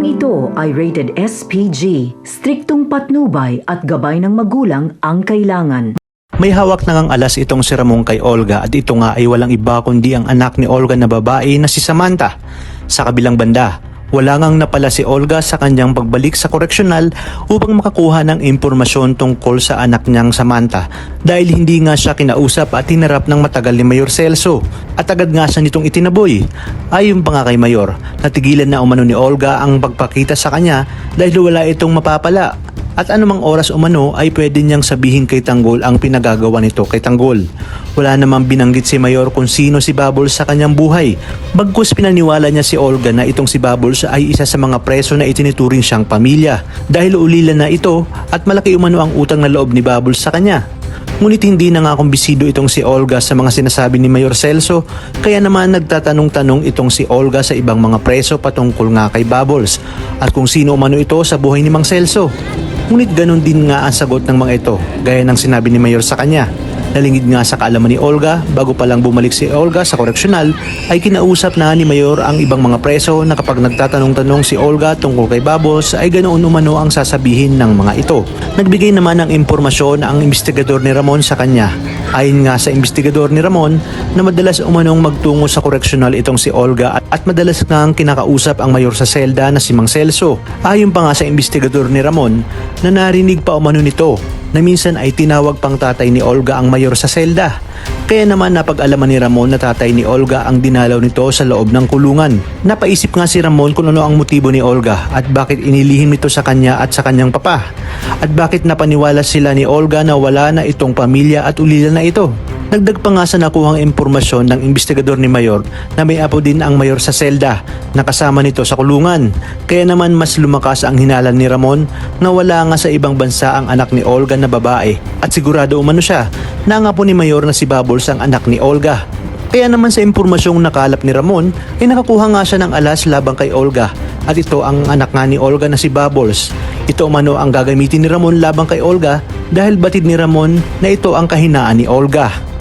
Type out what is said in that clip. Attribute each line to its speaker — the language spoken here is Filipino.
Speaker 1: Programang ito ay rated SPG, striktong patnubay at gabay ng magulang ang kailangan.
Speaker 2: May hawak na ngang alas itong si Ramon kay Olga at ito nga ay walang iba kundi ang anak ni Olga na babae na si Samantha. Sa kabilang banda, wala ngang napala si Olga sa kanyang pagbalik sa koreksyonal upang makakuha ng impormasyon tungkol sa anak niyang Samantha dahil hindi nga siya kinausap at hinarap ng matagal ni Mayor Celso at agad nga siya nitong itinaboy. Ayon pa nga kay Mayor, natigilan na umano ni Olga ang pagpakita sa kanya dahil wala itong mapapala. At anumang oras umano ay pwede niyang sabihin kay Tanggol ang pinagagawa nito kay Tanggol. Wala namang binanggit si Mayor kung sino si Bubbles sa kanyang buhay. Bagkus pinaniwala niya si Olga na itong si Bubbles ay isa sa mga preso na itinuturing siyang pamilya dahil ulila na ito at malaki umano ang utang na loob ni Bubbles sa kanya. Ngunit hindi na nga kumbisido itong si Olga sa mga sinasabi ni Mayor Celso, kaya naman nagtatanong-tanong itong si Olga sa ibang mga preso patungkol nga kay Bubbles at kung sino umano ito sa buhay ni Mang Celso. Ngunit ganun din nga ang sagot ng mga ito, gaya ng sinabi ni Mayor sa kanya. Nalingid nga sa kaalaman ni Olga, bago pa lang bumalik si Olga sa koreksyonal, ay kinausap na ni Mayor ang ibang mga preso na kapag nagtatanong-tanong si Olga tungkol kay Bubbles ay ganoon umano ang sasabihin ng mga ito. Nagbigay naman ng impormasyon ang investigador ni Ramon sa kanya. Ayon nga sa investigador ni Ramon na madalas umanong magtungo sa koreksyonal itong si Olga at madalas nang kinakausap ang mayor sa selda na si Mang Celso. Ayon pa nga sa investigador ni Ramon na narinig pa umano nito na minsan ay tinawag pang tatay ni Olga ang mayor sa selda. Kaya naman napag-alaman ni Ramon na tatay ni Olga ang dinalaw nito sa loob ng kulungan. Napaisip nga si Ramon kung ano ang motibo ni Olga at bakit inilihim ito sa kanya at sa kanyang papa. At bakit napaniwala sila ni Olga na wala na itong pamilya at ulila na ito. Dagdag pa nga sa nakuhang impormasyon ng investigador ni Mayor na may apo din ang mayor sa selda na kasama nito sa kulungan. Kaya naman mas lumakas ang hinalan ni Ramon na wala nga sa ibang bansa ang anak ni Olga na babae at sigurado umano siya na ang apo ni Mayor na si Bubbles ang anak ni Olga. Kaya naman sa impormasyong nakalap ni Ramon ay nakakuha nga siya ng alas labang kay Olga at ito ang anak nga ni Olga na si Bubbles. Ito umano ang gagamitin ni Ramon labang kay Olga dahil batid ni Ramon na ito ang kahinaan ni Olga.